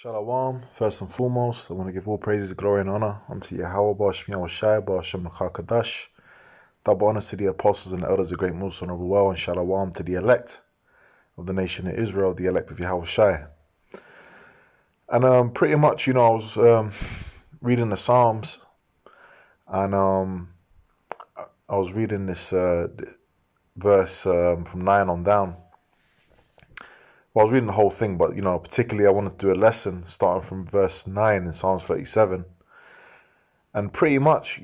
Shalom. First and foremost, I want to give all praises, glory, and honor unto Yahweh, Ba'ashmi Shai, Ba'ashem Kadash. Double honors to the apostles and the elders of Great Musa of the world, and shalom to the elect of the nation of Israel, the elect of Yahweh Shai. And pretty much, I was reading the Psalms, and I was reading this verse from 9 on down. Well, I was reading the whole thing, but, particularly I wanted to do a lesson starting from verse 9 in Psalms 37. And pretty much,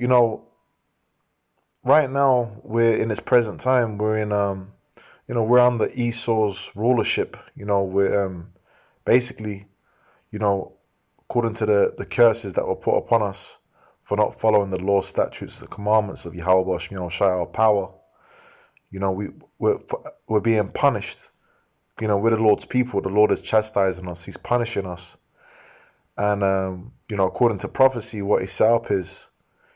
right now we're in this present time, we're in, we're under Esau's rulership. We're basically, according to the curses that were put upon us for not following the law, statutes, the commandments of Yahweh Ba'ashmi Shai, our power, we're being punished. We're the Lord's people. The Lord is chastising us. He's punishing us. And, according to prophecy, what he set up is,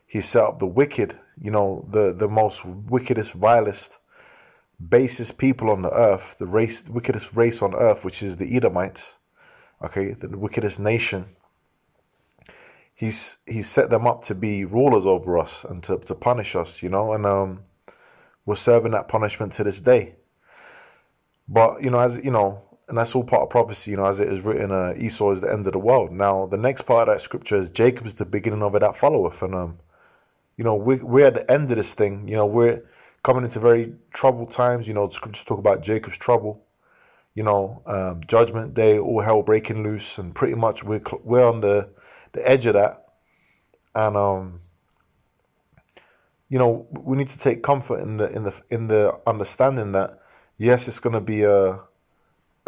he set up the wicked, the most wickedest, vilest, basest people on the earth, the wickedest race on earth, which is the Edomites, okay, the wickedest nation. He's set them up to be rulers over us and to punish us, and we're serving that punishment to this day. But, and that's all part of prophecy, as it is written, Esau is the end of the world. Now, the next part of that scripture is Jacob is the beginning of it that followeth. And, we're at the end of this thing. We're coming into very troubled times. The scriptures talk about Jacob's trouble. Judgment day, all hell breaking loose. And pretty much we're on the edge of that. And, we need to take comfort in the understanding that, yes, it's going to be a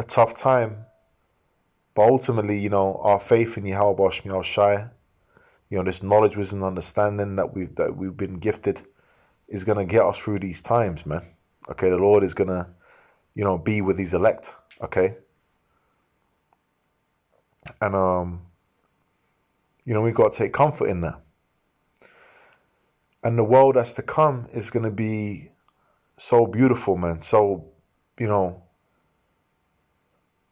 tough time, but ultimately, our faith in Yahweh Ba'ashmi Shai, this knowledge, wisdom, understanding that we've been gifted is going to get us through these times, man. Okay, the Lord is going to, be with his elect, okay? And, we've got to take comfort in that. And the world that's to come is going to be so beautiful, man. So,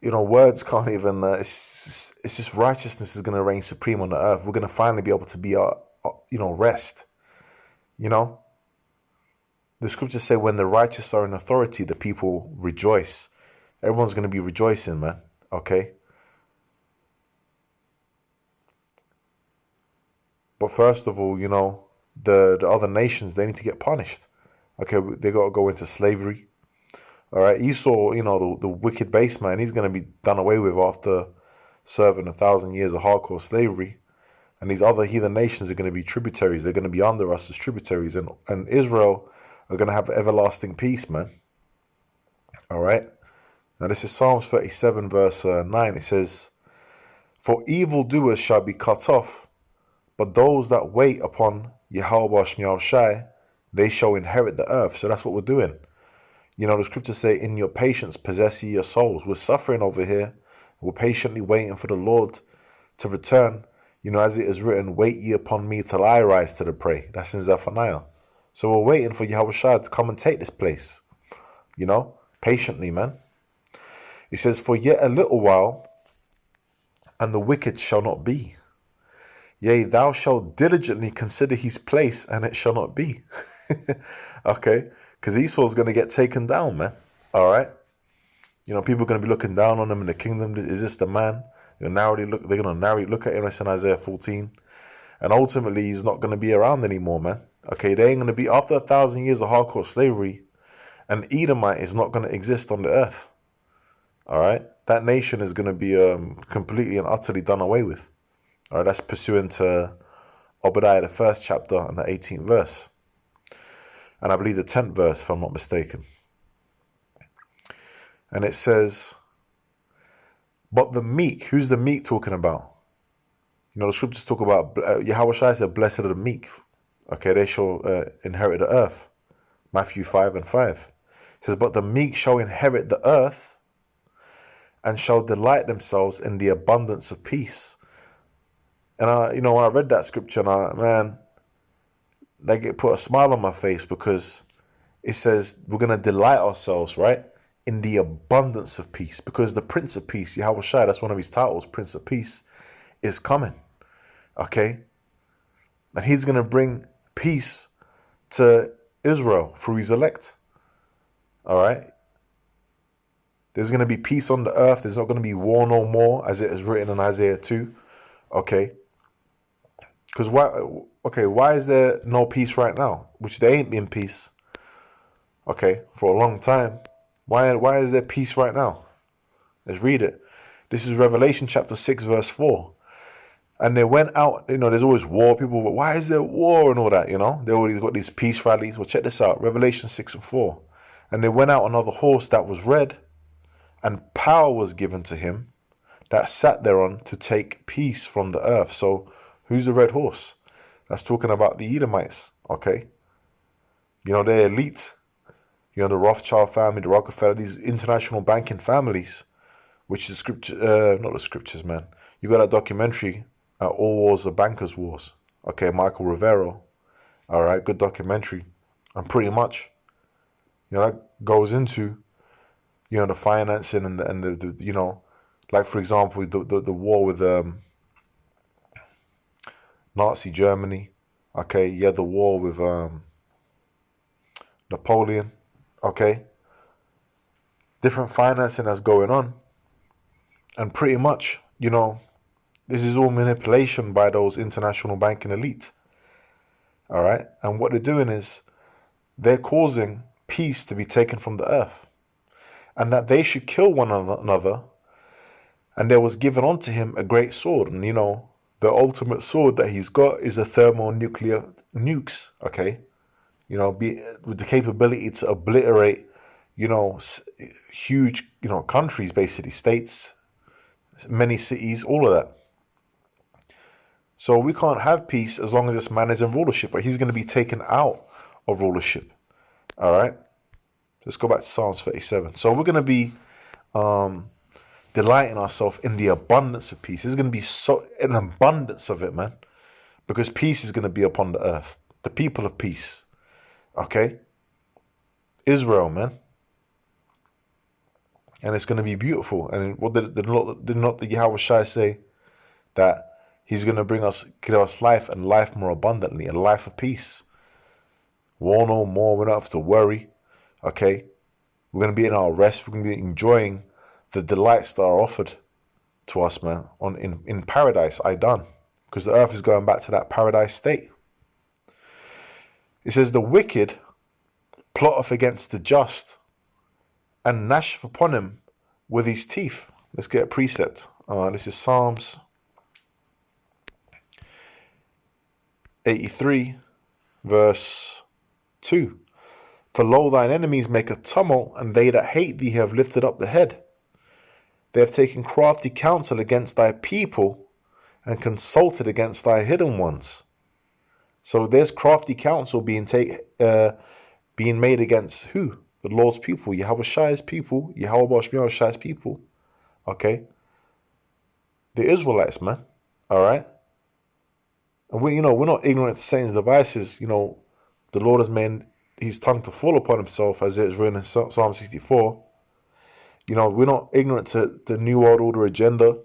words can't even, it's just righteousness is going to reign supreme on the earth. We're going to finally be able to be our rest. The scriptures say when the righteous are in authority, the people rejoice. Everyone's going to be rejoicing, man. Okay. But first of all, the other nations, they need to get punished. Okay, they got to go into slavery. All right, Esau, the wicked base man, he's going to be done away with after serving 1,000 years of hardcore slavery. And these other heathen nations are going to be tributaries. They're going to be under us as tributaries. And Israel are going to have everlasting peace, man. All right. Now, this is Psalms 37, verse 9. It says, "For evildoers shall be cut off, but those that wait upon Yahweh Ba'ashmi Shai, they shall inherit the earth." So that's what we're doing. The scriptures say, "In your patience possess ye your souls." We're suffering over here. We're patiently waiting for the Lord to return. As it is written, "Wait ye upon me till I rise to the prey." That's in Zephaniah. So we're waiting for Yahweh Shai to come and take this place. Patiently, man. He says, "For yet a little while, and the wicked shall not be. Yea, thou shalt diligently consider his place, and it shall not be." Okay, because Esau's going to get taken down, man. All right, people are going to be looking down on him in the kingdom. Is this the man? They're going to narrowly look at him. It's in Isaiah 14, and ultimately he's not going to be around anymore, man. Okay, they ain't going to be after 1,000 years of hardcore slavery. An Edomite is not going to exist on the earth. All right, that nation is going to be completely and utterly done away with. All right, that's pursuant to Obadiah, the 1st chapter and the 18th verse. And I believe the 10th verse, if I'm not mistaken. And it says, "But the meek," who's the meek talking about? The scriptures talk about, Yahweh Shai said, "Blessed are the meek. Okay, they shall inherit the earth." Matthew 5 and 5. It says, "But the meek shall inherit the earth and shall delight themselves in the abundance of peace." And when I read that scripture, put a smile on my face, because it says we're going to delight ourselves, right, in the abundance of peace, because the Prince of Peace, Yahweh Shai, that's one of his titles, Prince of Peace, is coming. Okay? And he's going to bring peace to Israel through his elect. All right? There's going to be peace on the earth. There's not going to be war no more, as it is written in Isaiah 2. Okay? Because why is there no peace right now? Which there ain't been peace, okay, for a long time. Why is there peace right now? Let's read it. This is Revelation chapter 6, verse 4. And they went out, there's always war. People, but why is there war and all that, They always got these peace rallies. Well, check this out. Revelation 6 and 4. And they went out another horse that was red, and power was given to him that sat thereon to take peace from the earth. So, who's the red horse? That's talking about the Edomites, okay? They're elite. The Rothschild family, the Rockefeller, these international banking families, which is scripture, not the scriptures, man. You got that documentary, All Wars are Bankers' Wars, okay? Michael Rivero, all right, good documentary, and pretty much, that goes into, the financing and the like for example, the war with Nazi Germany, okay? You had the war with Napoleon. Okay, different financing that's going on, and pretty much, this is all manipulation by those international banking elite. All right, and what they're doing is they're causing peace to be taken from the earth, and that they should kill one another. And there was given unto him a great sword, and the ultimate sword that he's got is a thermonuclear nukes. Okay. With the capability to obliterate, huge, countries, basically, states, many cities, all of that. So we can't have peace as long as this man is in rulership, but he's going to be taken out of rulership. All right? Let's go back to Psalms 37. So we're going to be delighting ourselves in the abundance of peace. There's going to be an abundance of it, man, because peace is going to be upon the earth. The people of peace. Okay, Israel, man, and it's going to be beautiful. And what did not the Yahweh Shai say that he's going to give us life and life more abundantly, and life of peace. War no more. We don't have to worry. Okay, we're going to be in our rest. We're going to be enjoying the delights that are offered to us, man, in paradise. Because the earth is going back to that paradise state. It says, the wicked plotteth against the just, and gnasheth upon him with his teeth. Let's get a precept. This is Psalms 83, verse 2. For lo, thine enemies make a tumult, and they that hate thee have lifted up the head. They have taken crafty counsel against thy people, and consulted against thy hidden ones. So there's crafty counsel being made against who? The Lord's people, Yahweh Shai's people, Yahweh Shai's people. Okay? The Israelites, man. All right? And we're not ignorant to Satan's devices. The Lord has made his tongue to fall upon himself, as it is written in Psalm 64. We're not ignorant to the New World Order agenda,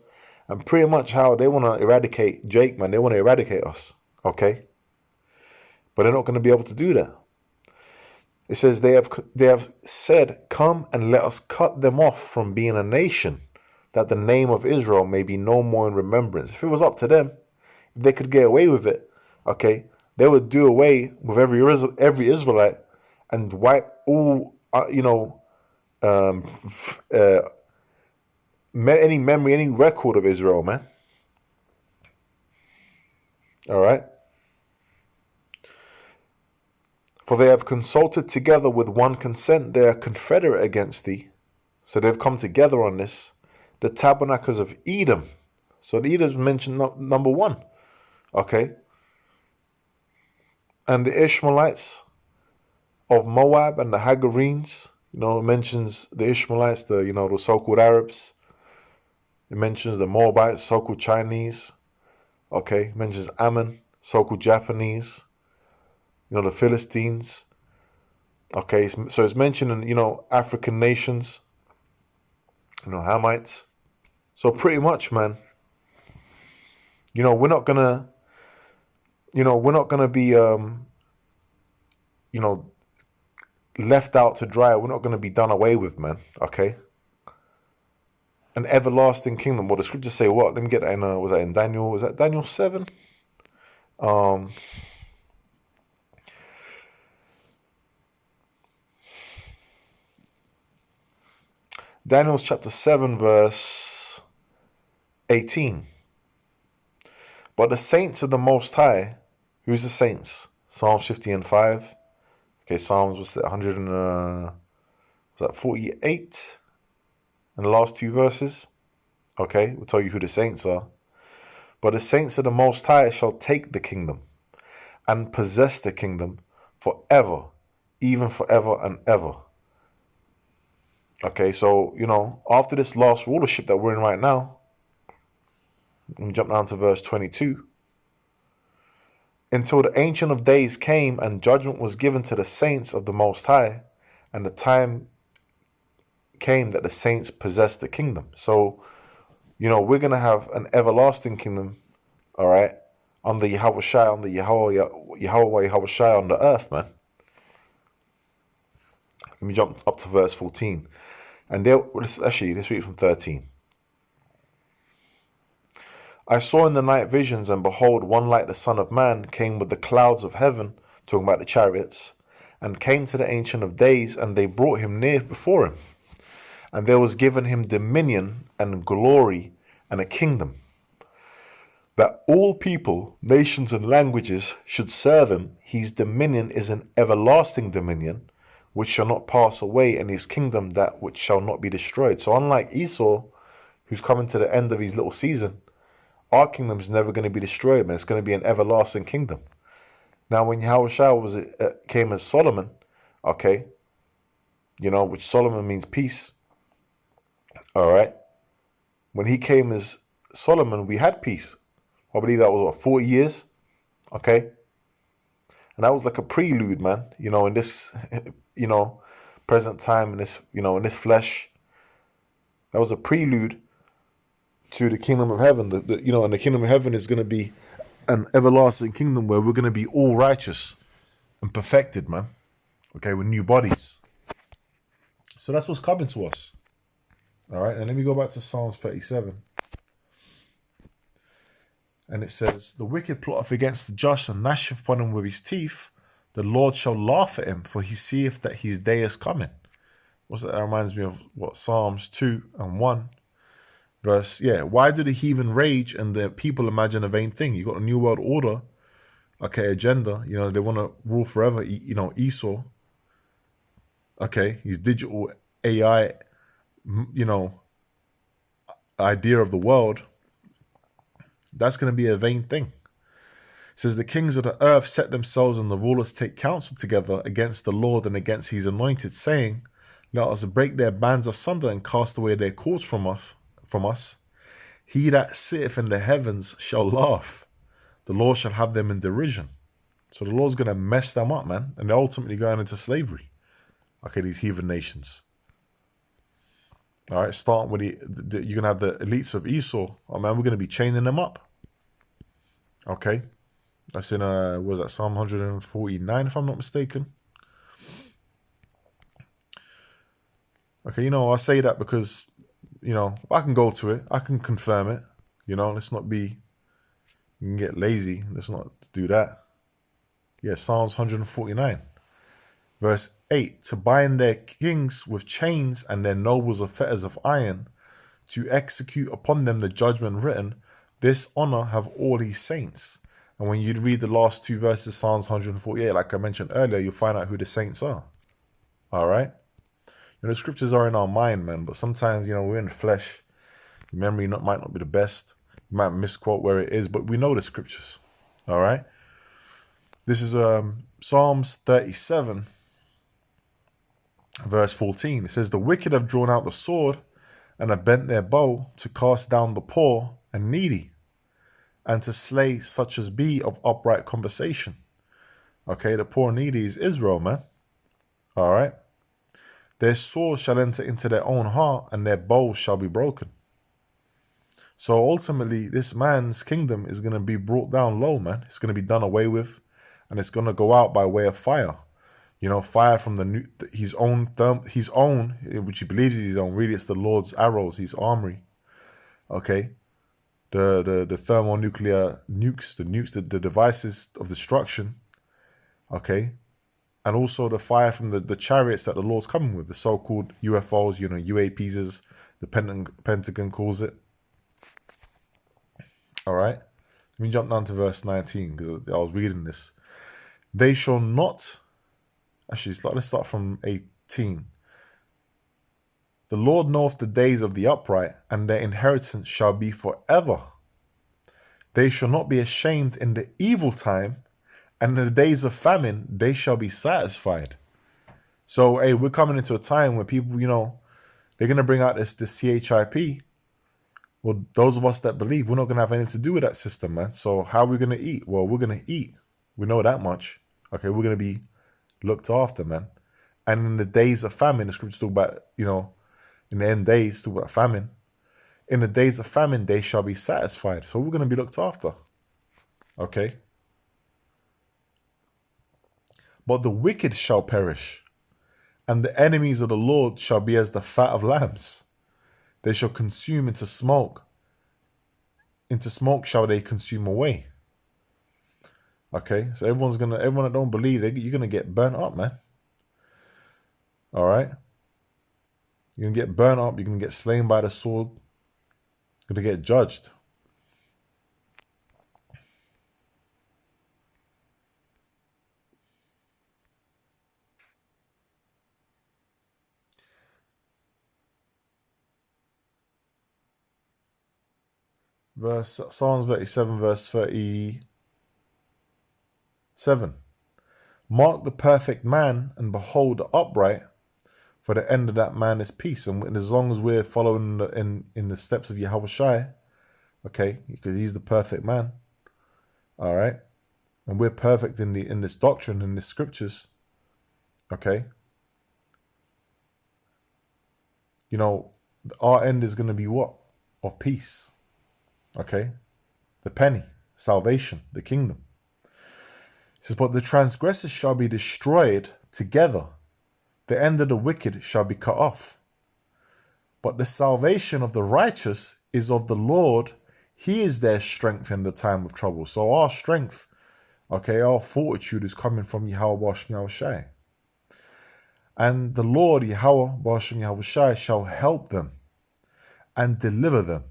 and pretty much how they want to eradicate Jake, man. They want to eradicate us. Okay? But they're not going to be able to do that. It says they have said, come and let us cut them off from being a nation, that the name of Israel may be no more in remembrance. If it was up to them, if they could get away with it, okay, they would do away with every Israelite and wipe all, any memory, any record of Israel, man. All right. For they have consulted together with one consent. They are confederate against thee. So they've come together on this. The tabernacles of Edom. So the Edom's mentioned number one. Okay. And the Ishmaelites of Moab and the Hagarenes. It mentions the Ishmaelites, the so-called Arabs. It mentions the Moabites, so-called Chinese. Okay. It mentions Ammon, so-called Japanese. The Philistines. Okay, so it's mentioning, African nations. Hamites. So pretty much, man, we're not gonna, be, you know, left out to dry. We're not gonna be done away with, man. Okay. An everlasting kingdom. Well, the scriptures say what? Let me get that in. Was that in Daniel? Was that Daniel 7? Um, Daniel's chapter 7, verse 18. But the saints of the Most High, who's the saints? Psalms 50 and 5. Okay, Psalms was 100 and, was that 48? And the last two verses. Okay, we'll tell you who the saints are. But the saints of the Most High shall take the kingdom and possess the kingdom forever, even forever and ever. Okay, so, after this last rulership that we're in right now, let me jump down to verse 22. Until the Ancient of Days came and judgment was given to the saints of the Most High, and the time came that the saints possessed the kingdom. So, we're going to have an everlasting kingdom, all right, under Yahweh Shai, under Yahweh Shai on the earth, man. Let me jump up to verse 14. And let's read from 13. I saw in the night visions, and behold, one like the Son of Man came with the clouds of heaven, talking about the chariots, and came to the Ancient of Days, and they brought him near before him. And there was given him dominion and glory and a kingdom, that all people, nations, and languages should serve him. His dominion is an everlasting dominion, which shall not pass away, and his kingdom that which shall not be destroyed. So unlike Esau, who's coming to the end of his little season, our kingdom is never going to be destroyed, man. It's going to be an everlasting kingdom. Now, when Yahushua came as Solomon, okay, which Solomon means peace, all right. When he came as Solomon, we had peace. I believe that was 40 years, okay. And that was like a prelude, man. In this, present time, in this, in this flesh, that was a prelude to the kingdom of heaven. And the kingdom of heaven is going to be an everlasting kingdom where we're going to be all righteous and perfected, man. Okay, with new bodies. So that's what's coming to us. All right, and let me go back to Psalms 37. And it says, the wicked plotteth against the just and gnasheth upon him with his teeth. The Lord shall laugh at him, for he seeth that his day is coming. What's that? That reminds me of what? Psalms 2 and 1. Verse, why do the heathen rage and the people imagine a vain thing? You got a new world order, okay, agenda. They want to rule forever. Esau, okay, his digital AI, idea of the world. That's going to be a vain thing. It says, the kings of the earth set themselves and the rulers take counsel together against the Lord and against his anointed, saying, let us break their bands asunder and cast away their cords from us. He that sitteth in the heavens shall laugh. The Lord shall have them in derision. So the Lord's going to mess them up, man. And they're ultimately going into slavery. Okay, these heathen nations. All right, starting with you're going to have the elites of Esau. Oh, man, we're going to be chaining them up. Okay. That's in, Psalm 149, if I'm not mistaken. Okay, I say that because, I can go to it. I can confirm it. Let's not be, you can get lazy. Let's not do that. Psalms 149. Verse 8, to bind their kings with chains and their nobles with fetters of iron, to execute upon them the judgment written, this honor have all his saints. And when you read the last two verses, Psalms 148, like I mentioned earlier, you'll find out who the saints are. All right? The scriptures are in our mind, man, but sometimes, we're in the flesh. Your memory might not be the best. You might misquote where it is, but we know the scriptures. All right? This is Psalms 37, verse 14. It says, the wicked have drawn out the sword and have bent their bow to cast down the poor and needy and to slay such as be of upright conversation. Okay, the poor and needy is Israel, man. All right. Their swords shall enter into their own heart, and their bows shall be broken. So ultimately, this man's kingdom is going to be brought down low, man. It's going to be done away with, and it's going to go out by way of fire. Fire from his own, which he believes is his own. Really, it's the Lord's arrows, his armory. Okay, the thermonuclear nukes, the devices of destruction. Okay, and also the fire from the chariots that the Lord's coming with, the so-called UFOs, UAPs, as the Pentagon calls it. All right, let me jump down to verse 19 because I was reading this. They shall not. Actually, let's start from 18. The Lord knoweth the days of the upright, and their inheritance shall be forever. They shall not be ashamed in the evil time, and in the days of famine they shall be satisfied. So, hey, we're coming into a time where people, they're going to bring out this CHIP. Well, those of us that believe, we're not going to have anything to do with that system, man. So how are we going to eat? Well, we're going to eat. We know that much. Okay, we're going to be looked after, man. And in the days of famine, the scriptures talk about, in the end days, talk about famine. In the days of famine, they shall be satisfied. So we're going to be looked after. Okay. But the wicked shall perish, and the enemies of the Lord shall be as the fat of lambs. They shall consume into smoke. Into smoke shall they consume away. Okay, so everyone that don't believe, you're gonna get burnt up, man. All right, you're gonna get burnt up. You're gonna get slain by the sword. You're gonna get judged. Psalms 37, verse 37. Mark the perfect man and behold the upright, for the end of that man is peace. And as long as we're following in the steps of Yahushua, okay, because he's the perfect man, all right, and we're perfect in this doctrine, in the scriptures, okay, our end is going to be what? Of peace, okay, the penny, salvation, the kingdom. It says, but the transgressors shall be destroyed together. The end of the wicked shall be cut off. But the salvation of the righteous is of the Lord. He is their strength in the time of trouble. So our strength, okay, our fortitude is coming from Yahweh Ba'ashem Yahushai. And the Lord, Yahweh Ba'ashem Yahushai, shall help them and deliver them.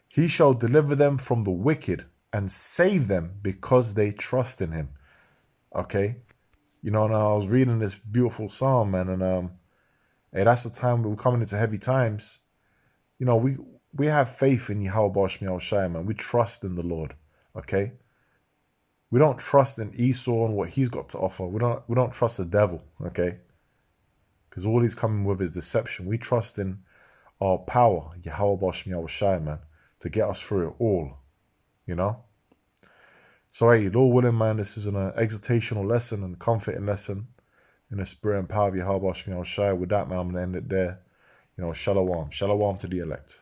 He shall deliver them from the wicked and save them because they trust in him. Okay? And I was reading this beautiful psalm, man, and hey, that's the time we're coming into heavy times. We have faith in Yahweh Ba'ashem Yahushai, man. We trust in the Lord. Okay? We don't trust in Esau and what he's got to offer. We don't trust the devil, okay? Because all he's coming with is deception. We trust in our power, Yahweh Ba'ashem Yahushai, man, to get us through it all. So hey, Lord willing, man, this is an exhortational lesson and comforting lesson in the spirit and power of Yahweh Ba'ashem Yahushai. With that, man, I'm going to end it there. Shalom. Shalom to the elect.